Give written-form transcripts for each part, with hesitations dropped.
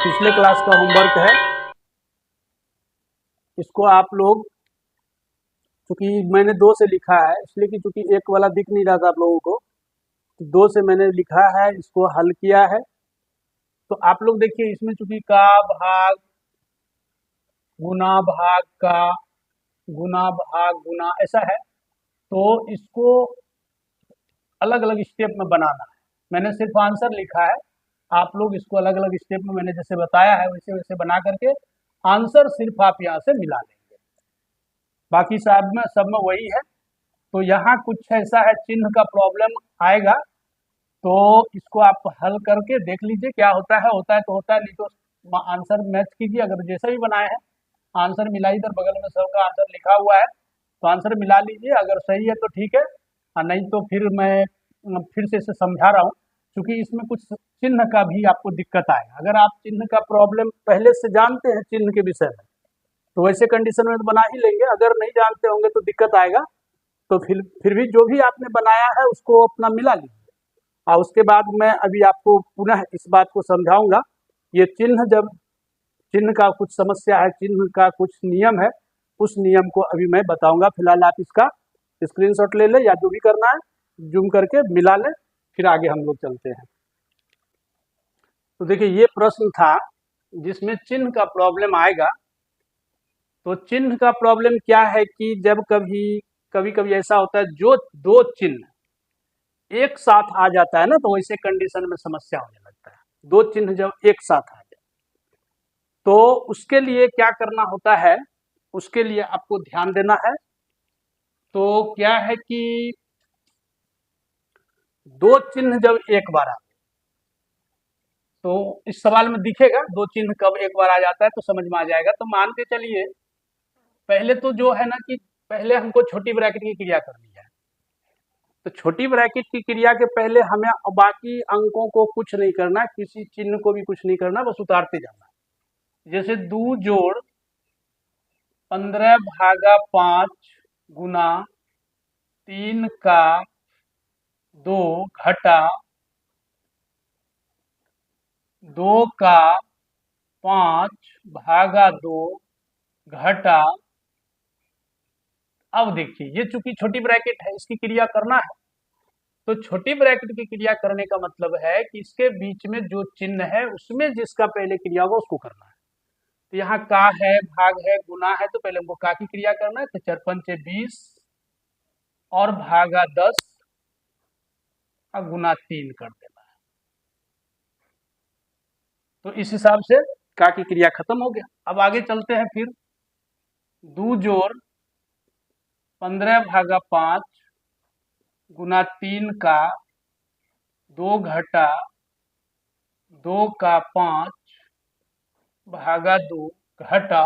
पिछले क्लास का होमवर्क है। इसको आप लोग, चूंकि मैंने दो से लिखा है इसलिए कि चूंकि एक वाला दिख नहीं रहा था आप लोगों को, तो दो से मैंने लिखा है, इसको हल किया है। तो आप लोग देखिए, इसमें चूंकि का भाग गुना भाग का गुना भाग गुना ऐसा है, तो इसको अलग अलग स्टेप में बनाना है। मैंने सिर्फ आंसर लिखा है, आप लोग इसको अलग अलग स्टेप में मैंने जैसे बताया है वैसे वैसे बना करके आंसर सिर्फ आप यहाँ से मिला लेंगे। बाकी सब में वही है। तो यहाँ कुछ ऐसा है, चिन्ह का प्रॉब्लम आएगा, तो इसको आप हल करके देख लीजिए क्या होता है तो होता है, नहीं तो आंसर मैच कीजिए। अगर जैसा भी बनाए हैं आंसर मिला, इधर बगल में सबका आंसर लिखा हुआ है तो आंसर मिला लीजिए। अगर सही है तो ठीक है, और नहीं तो फिर मैं फिर से इसे समझा रहा हूँ, क्योंकि इसमें कुछ चिन्ह का भी आपको दिक्कत आएगा। अगर आप चिन्ह का प्रॉब्लम पहले से जानते हैं चिन्ह के विषय में, तो वैसे कंडीशन में तो बना ही लेंगे। अगर नहीं जानते होंगे तो दिक्कत आएगा। तो फिर भी जो भी आपने बनाया है उसको अपना मिला लीजिए, और उसके बाद मैं अभी आपको पुनः इस बात को समझाऊंगा। ये चिन्ह का कुछ समस्या है, चिन्ह का कुछ नियम है, उस नियम को अभी मैं बताऊंगा। फिलहाल आप इसका स्क्रीनशॉट ले ले, या जो भी करना है जूम करके मिला ले, फिर आगे हम लोग चलते हैं। तो देखिए, ये प्रश्न था जिसमें चिन्ह का प्रॉब्लम आएगा। तो चिन्ह का प्रॉब्लम क्या है कि जब कभी कभी ऐसा होता है, जो दो चिन्ह एक साथ आ जाता है ना, तो वैसे कंडीशन में समस्या होने लगता है। दो चिन्ह जब एक साथ आ जाए तो उसके लिए क्या करना होता है, उसके लिए आपको ध्यान देना है। तो क्या है कि दो चिन्ह जब एक बार आ, तो इस सवाल में दिखेगा दो चिन्ह कब एक बार आ जाता है, तो समझ में आ जाएगा। तो मान के चलिए, पहले तो जो है ना कि पहले हमको छोटी ब्रैकेट की क्रिया करनी है। तो छोटी ब्रैकेट की क्रिया के पहले हमें बाकी अंकों को कुछ नहीं करना, किसी चिन्ह को भी कुछ नहीं करना, बस उतारते जाना। जैसे 2 जोड़ 15/5 गुना 3 का 2 घटा 2 का 5/2 घटा। अब देखिए, ये चूंकि छोटी ब्रैकेट है, इसकी क्रिया करना है। तो छोटी ब्रैकेट की क्रिया करने का मतलब है कि इसके बीच में जो चिन्ह है उसमें जिसका पहले क्रिया होगा उसको करना है। तो यहाँ का है, भाग है, गुना है, तो पहले हमको का की क्रिया करना है। तो 4×5 = 20 और भागा 10 और गुना 3 कर देना है। तो इस हिसाब से का की क्रिया खत्म हो गया। अब आगे चलते हैं। फिर 2 जोड़ 15/5 गुना 3 का 2 घटा 2 का 5/2 घटा।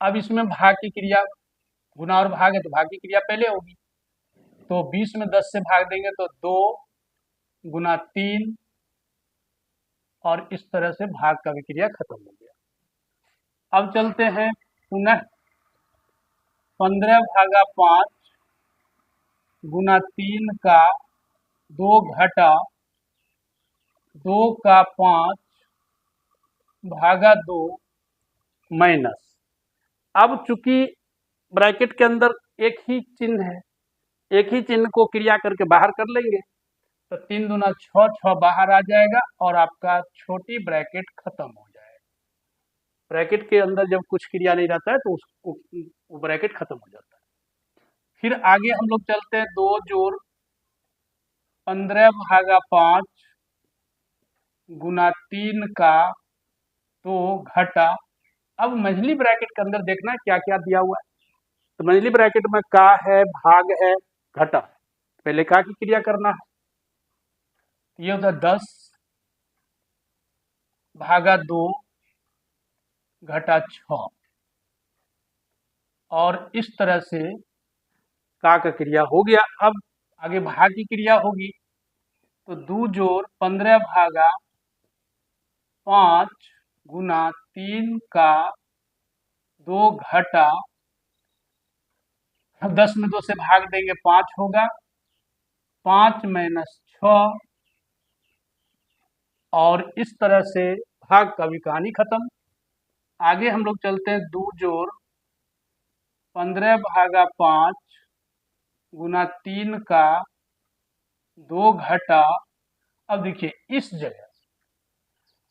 अब इसमें भाग की क्रिया, गुना और भाग है तो भाग की क्रिया पहले होगी। तो 20 में 10 से भाग देंगे तो 2 गुना 3, और इस तरह से भाग का भी क्रिया खत्म हो गया। अब चलते हैं पुनः 15/5 गुना 3 का 2 घटा 2 का 5/2 माइनस। अब चूंकि ब्रैकेट के अंदर एक ही चिन्ह है, एक ही चिन्ह को क्रिया करके बाहर कर लेंगे, तो 3 दूना 6, 6 बाहर आ जाएगा और आपका छोटी ब्रैकेट खत्म हो जाएगा। ब्रैकेट के अंदर जब कुछ क्रिया नहीं रहता है तो वो ब्रैकेट खत्म हो जाता है। फिर आगे हम लोग चलते हैं। 2 जोड़ 15/5 गुना 3 का 2 घटा। अब मंझली ब्रैकेट के अंदर देखना है क्या क्या दिया हुआ है। तो मंझली ब्रैकेट में का है, भाग है, घटा। पहले का की क्रिया करना है। ये होता है 10/2 घटा 6, और इस तरह से का क्रिया हो गया। अब आगे भाग की क्रिया होगी। तो 2 जोड़ 15/5 गुना 3 का 2 घटा, 10 में 2 से भाग देंगे 5 होगा, 5 - 6 और इस तरह से भाग का भी कहानी खत्म। आगे हम लोग चलते हैं, 2 जोड़ 15/5 गुना 3 का 2 घटा। अब देखिए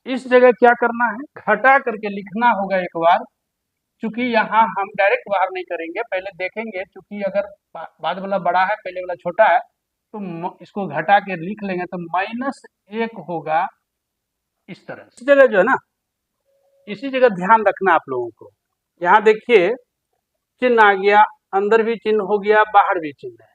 इस जगह क्या करना है, घटा करके लिखना होगा एक बार, क्योंकि यहाँ हम डायरेक्ट बाहर नहीं करेंगे, पहले देखेंगे, क्योंकि अगर बाद वाला बड़ा है पहले वाला छोटा है तो इसको घटा के लिख लेंगे तो -1 होगा इस तरह से। इस जगह जो है ना, इसी जगह ध्यान रखना आप लोगों को। यहाँ देखिए चिन्ह आ गया, अंदर भी चिन्ह हो गया, बाहर भी चिन्ह है।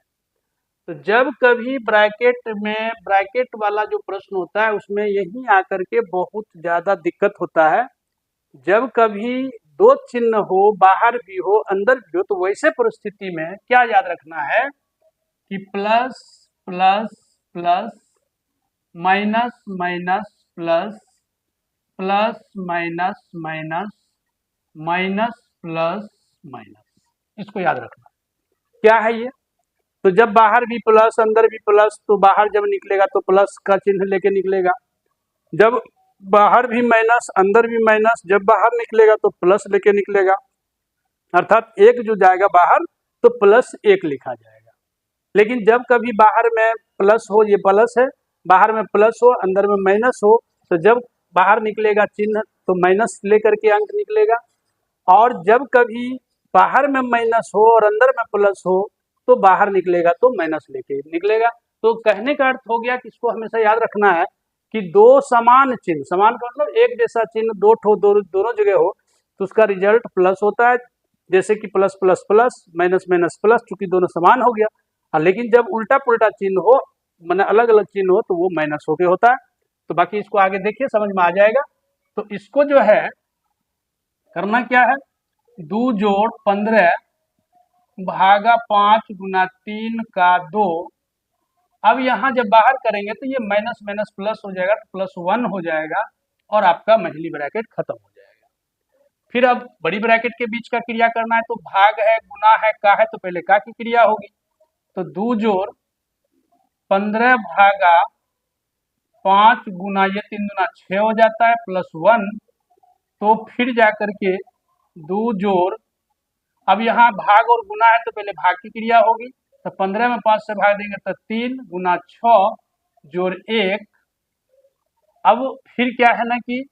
तो जब कभी ब्रैकेट वाला जो प्रश्न होता है उसमें यही आकर के बहुत ज्यादा दिक्कत होता है। जब कभी 2 चिन्ह हो, बाहर भी हो अंदर भी हो, तो वैसे परिस्थिति में क्या याद रखना है कि plus plus plus, minus minus plus, plus minus minus, minus plus minus, इसको याद रखना। क्या है ये? तो जब बाहर भी प्लस अंदर भी प्लस, तो बाहर जब निकलेगा तो प्लस का चिन्ह लेके निकलेगा। जब बाहर भी माइनस अंदर भी माइनस, जब बाहर निकलेगा तो प्लस लेके निकलेगा। अर्थात एक जो जाएगा बाहर तो +1 लिखा जाएगा। लेकिन जब कभी बाहर में प्लस हो, ये प्लस है, बाहर में प्लस हो अंदर में माइनस हो, तो जब बाहर निकलेगा चिन्ह तो माइनस लेकर के अंक निकलेगा। और जब कभी बाहर में माइनस हो और अंदर में प्लस हो तो बाहर निकलेगा तो माइनस लेके निकलेगा। तो कहने का अर्थ हो गया कि इसको हमेशा याद रखना है कि 2 समान चिन्ह, समान का मतलब एक जैसा चिन्ह दोनों जगह हो तो उसका रिजल्ट प्लस होता है। जैसे कि plus plus plus, minus minus plus, चूंकि दोनों समान हो गया। और लेकिन जब उल्टा पुल्टा चिन्ह हो, मैंने अलग अलग चिन्ह हो, तो वो माइनस होके होता है। तो बाकी इसको आगे देखिए समझ में आ जाएगा। तो इसको जो है करना क्या है, 2 जोड़ 15/5 गुना 3 का 2। अब यहाँ जब बाहर करेंगे तो ये माइनस माइनस प्लस हो जाएगा, तो +1 हो जाएगा और आपका मझली ब्रैकेट खत्म हो जाएगा। फिर अब बड़ी ब्रैकेट के बीच का क्रिया करना है, तो भाग है, गुना है, का है, तो पहले का की क्रिया होगी। तो 2 जोड़ 15/5 गुना ये 3 गुना 6 हो जाता है, +1। तो फिर जा करके 2 जोड़, अब यहाँ भाग और गुना है तो पहले भाग की क्रिया होगी, तो 15 में 5 से भाग देंगे तो 3 गुना 6 जोड़ 1। अब फिर क्या है ना कि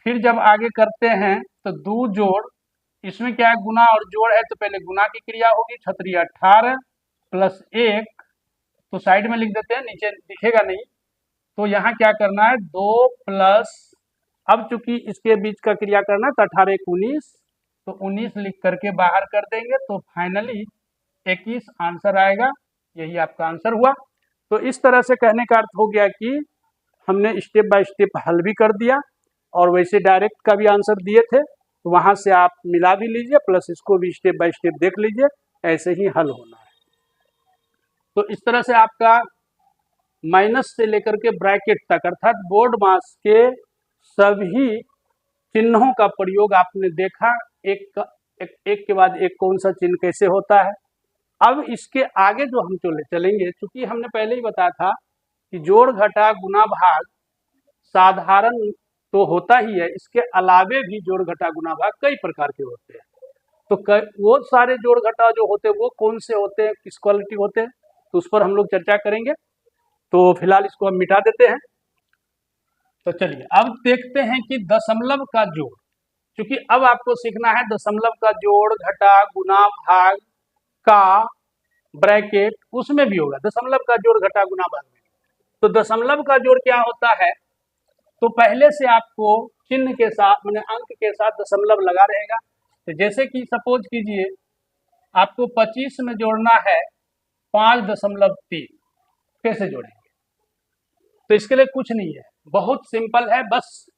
फिर जब आगे करते हैं तो 2 जोड़, इसमें क्या है गुना और जोड़ है तो पहले गुना की क्रिया होगी, 6 18 +1, तो साइड में लिख देते हैं, नीचे दिखेगा नहीं। तो यहाँ क्या करना है 2 प्लस, अब चूंकि इसके बीच का क्रिया करना है तो 18 1 19, तो 19 लिख करके बाहर कर देंगे तो फाइनली 21 आंसर आएगा। यही आपका आंसर हुआ। तो इस तरह से कहने का अर्थ हो गया कि हमने स्टेप बाय स्टेप हल भी कर दिया और वैसे डायरेक्ट का भी आंसर दिए थे, तो वहां से आप मिला भी लीजिए, प्लस इसको भी स्टेप बाय स्टेप देख लीजिए, ऐसे ही हल होना है। तो इस तरह से आपका माइनस से लेकर के ब्रैकेट तक, अर्थात बोर्ड मास के सभी चिन्हों का प्रयोग आपने देखा, एक के बाद एक कौन सा चिन्ह कैसे होता है। अब इसके आगे जो हम चलेंगे, चूंकि हमने पहले ही बताया था कि जोड़ घटा गुना भाग साधारण तो होता ही है, इसके अलावे भी जोड़ घटा गुना भाग कई प्रकार के होते हैं। तो वो सारे जोड़ घटा जो होते हैं वो कौन से होते हैं, किस क्वालिटी होते हैं, तो उस पर हम लोग चर्चा करेंगे। तो फिलहाल इसको हम मिटा देते हैं। तो चलिए अब देखते हैं कि दशमलव का जोड़, क्योंकि अब आपको सीखना है दशमलव का जोड़, घटा, गुना, भाग का ब्रैकेट उसमें भी होगा, दशमलव का जोड़ घटा गुना भाग में। तो दशमलव का जोड़ क्या होता है, तो पहले से आपको चिन्ह के साथ मैंने अंक के साथ दशमलव लगा रहेगा। तो जैसे कि सपोज कीजिए आपको 25 में जोड़ना है 5.3, कैसे जोड़ेंगे? तो इसके लिए कुछ नहीं है, बहुत सिंपल है, बस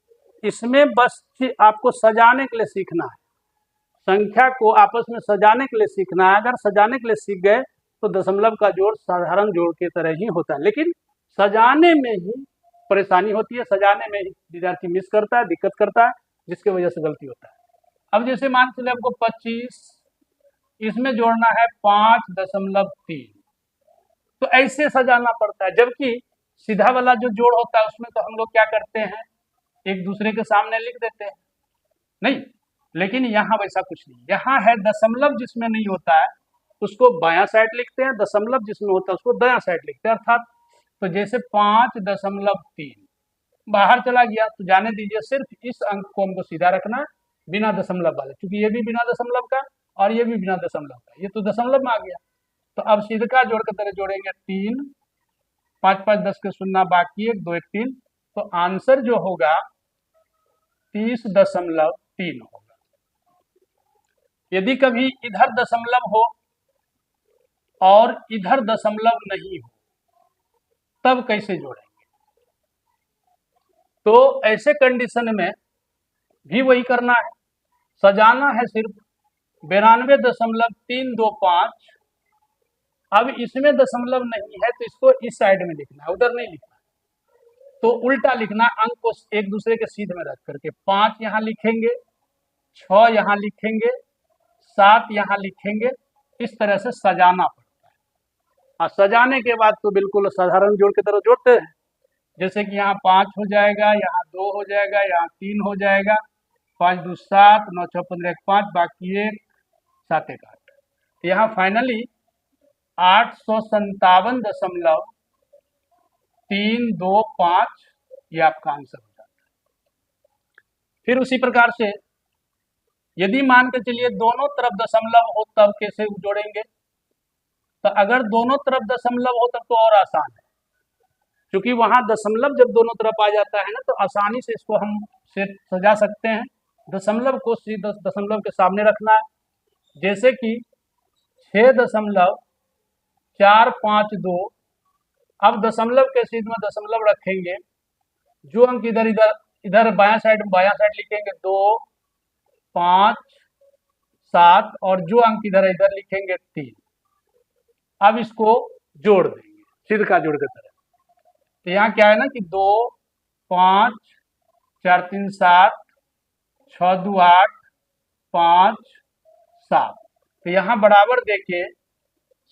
इसमें बस आपको सजाने के लिए सीखना है, संख्या को आपस में सजाने के लिए सीखना है। अगर सजाने के लिए सीख गए तो दशमलव का जोड़ साधारण जोड़ के तरह ही होता है, लेकिन सजाने में ही परेशानी होती है, सजाने में ही विद्यार्थी मिस करता है, दिक्कत करता है, जिसकी वजह से गलती होता है। अब जैसे मान चले आपको 25, इसमें जोड़ना है 5.3, तो ऐसे सजाना पड़ता है, जबकि सीधा वाला जो जोड़ होता है उसमें तो हम लोग क्या करते हैं, एक दूसरे के सामने लिख देते हैं, नहीं, लेकिन यहाँ वैसा कुछ नहीं, यहाँ है दशमलव जिसमें नहीं होता है उसको बायां साइड लिखते हैं, दशमलव जिसमें होता है उसको दायां साइड लिखते हैं। अर्थात तो जैसे 5.3 बाहर चला गया तो जाने दीजिए, सिर्फ इस अंक को हमको सीधा रखना है बिना दशमलव वाले, क्योंकि ये भी बिना दशमलव का और ये भी बिना दशमलव का, ये तो दशमलव में आ गया। तो अब सीधे का जोड़ के तरह जोड़ेंगे 3, 5 5 10 के शून्य बाकी 1 2 1 3, तो आंसर जो होगा 30.3 होगा। यदि कभी इधर दशमलव हो और इधर दशमलव नहीं हो तब कैसे जोड़ेंगे, तो ऐसे कंडीशन में भी वही करना है, सजाना है सिर्फ 92.325। अब इसमें दशमलव नहीं है तो इसको इस साइड में लिखना है, उधर नहीं लिखना, तो उल्टा लिखना, अंक को एक दूसरे के सीध में रख करके 5 यहाँ लिखेंगे, 6 यहाँ लिखेंगे, 7 यहाँ लिखेंगे, इस तरह से सजाना पड़ता है। और सजाने के बाद तो बिल्कुल साधारण जोड़ की तरह जोड़ते हैं, जैसे कि यहाँ 5 हो जाएगा, यहाँ 2 हो जाएगा, यहाँ 3 हो जाएगा, 5 2 7, 9 6 15 1 5 बाकी 1 7 1 8, तो यहाँ फाइनली 857.325 ये आपका आंसर हो जाता है। फिर उसी प्रकार से यदि मान के चलिए दोनों तरफ दशमलव हो तब कैसे जोड़ेंगे, तो अगर दोनों तरफ दशमलव हो तब तो और आसान है, क्योंकि वहां दशमलव जब दोनों तरफ आ जाता है ना तो आसानी से इसको हम सजा सकते हैं। दशमलव को दशमलव के सामने रखना है, जैसे कि 6.452, अब दशमलव के सीध में दशमलव रखेंगे, जो अंक इधर इधर इधर बायां साइड लिखेंगे 2 5 7, और जो अंक इधर इधर लिखेंगे 3। अब इसको जोड़ देंगे सीध का जोड़ की तरह, तो यहाँ क्या है ना कि 2 5 4 3 7 6 2 8 5 7, तो यहाँ बराबर देके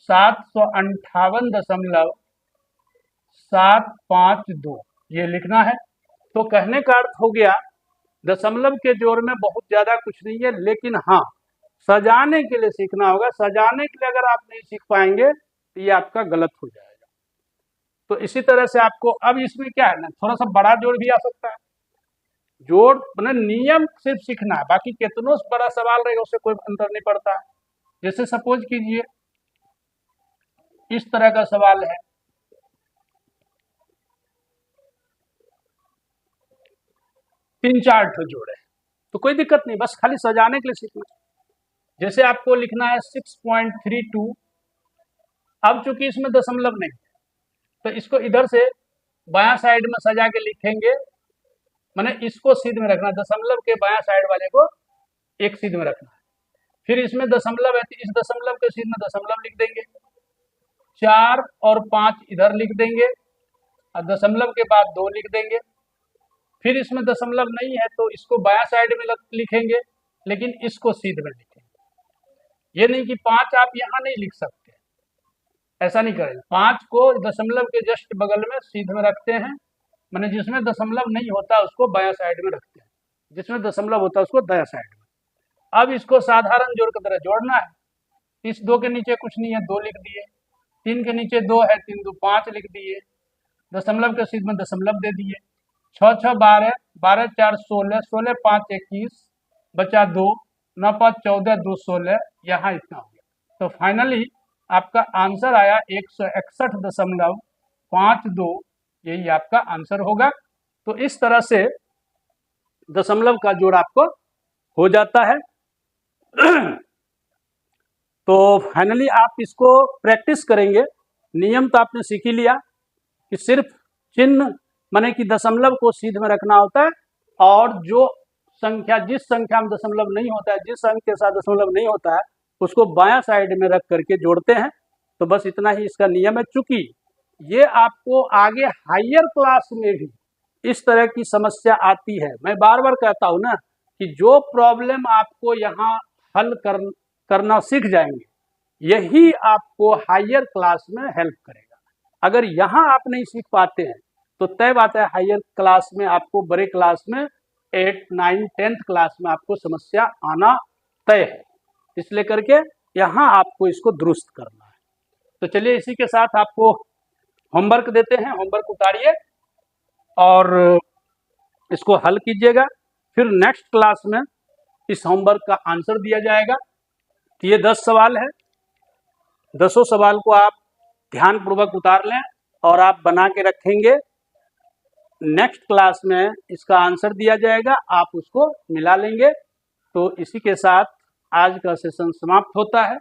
758.752 ये लिखना है। तो कहने का अर्थ हो गया दशमलव के जोड़ में बहुत ज्यादा कुछ नहीं है, लेकिन हाँ सजाने के लिए सीखना होगा। सजाने के लिए अगर आप नहीं सीख पाएंगे तो ये आपका गलत हो जाएगा। तो इसी तरह से आपको अब इसमें क्या है ना, थोड़ा सा बड़ा जोड़ भी आ सकता है, जोड़ मतलब नियम सिर्फ सीखना है, बाकी कितनों बड़ा सवाल रहेगा उससे कोई अंतर नहीं पड़ता है। जैसे सपोज कीजिए इस तरह का सवाल है, तीन चार ठो जोड़े, तो कोई दिक्कत नहीं, बस खाली सजाने के लिए सीखना। जैसे आपको लिखना है 6.32, अब चूंकि इसमें दशमलव नहीं तो इसको इधर से बायां साइड में सजा के लिखेंगे, माने इसको सीध में रखना, दशमलव के बायां साइड वाले को एक सीध में रखना है। फिर इसमें दशमलव है तो इस दशमलव के सीध में दशमलव लिख देंगे, 4 और 5 इधर लिख देंगे और दशमलव के बाद 2 लिख देंगे। फिर इसमें दशमलव नहीं है तो इसको बायां साइड में लिखेंगे, लेकिन इसको सीध में लिखेंगे। ये नहीं कि 5 आप यहाँ नहीं लिख सकते, ऐसा नहीं करेंगे। 5 को दशमलव के जस्ट बगल में सीध में रखते हैं, माने जिसमें दशमलव नहीं होता उसको बायां साइड में रखते हैं, जिसमें दशमलव होता है उसको दायां साइड में। अब इसको साधारण जोड़ की तरह जोड़ना है। इस 2 के नीचे कुछ नहीं है, 2 लिख दिए, 3 के नीचे 2 है, 3 2 5 लिख दिए, दशमलव के सीध में दशमलव दे दिए, 6 6 12, 12 4 16, 16 5 21, बचा 2, 9 5 14, 2 16, यहाँ इतना हो गया। तो फाइनली आपका आंसर आया 161.52, यही आपका आंसर होगा। तो इस तरह से दशमलव का जोड़ आपको हो जाता है। तो फाइनली आप इसको प्रैक्टिस करेंगे। नियम तो आपने सीख ही लिया कि सिर्फ चिन्ह माने कि दशमलव को सीध में रखना होता है, और जो संख्या जिस संख्या में दशमलव नहीं होता है, जिस अंक के साथ दशमलव नहीं होता है उसको बायां साइड में रख करके जोड़ते हैं। तो बस इतना ही इसका नियम है। चूंकि ये आपको आगे हायर क्लास में भी इस तरह की समस्या आती है, मैं बार बार कहता हूं ना कि जो प्रॉब्लम आपको यहाँ हल करना सीख जाएंगे यही आपको हायर क्लास में हेल्प करेगा। अगर यहाँ आप नहीं सीख पाते हैं तो तय बात है हायर क्लास में आपको, बड़े क्लास में 8, 9, 10th क्लास में आपको समस्या आना तय है। इसलिए करके यहाँ आपको इसको दुरुस्त करना है। तो चलिए इसी के साथ आपको होमवर्क देते हैं, होमवर्क उतारिए और इसको हल कीजिएगा। फिर नेक्स्ट क्लास में इस होमवर्क का आंसर दिया जाएगा। तो ये 10 सवाल है, 10 सवाल को आप ध्यानपूर्वक उतार लें और आप बना के रखेंगे। नेक्स्ट क्लास में इसका आंसर दिया जाएगा, आप उसको मिला लेंगे। तो इसी के साथ आज का सेशन समाप्त होता है।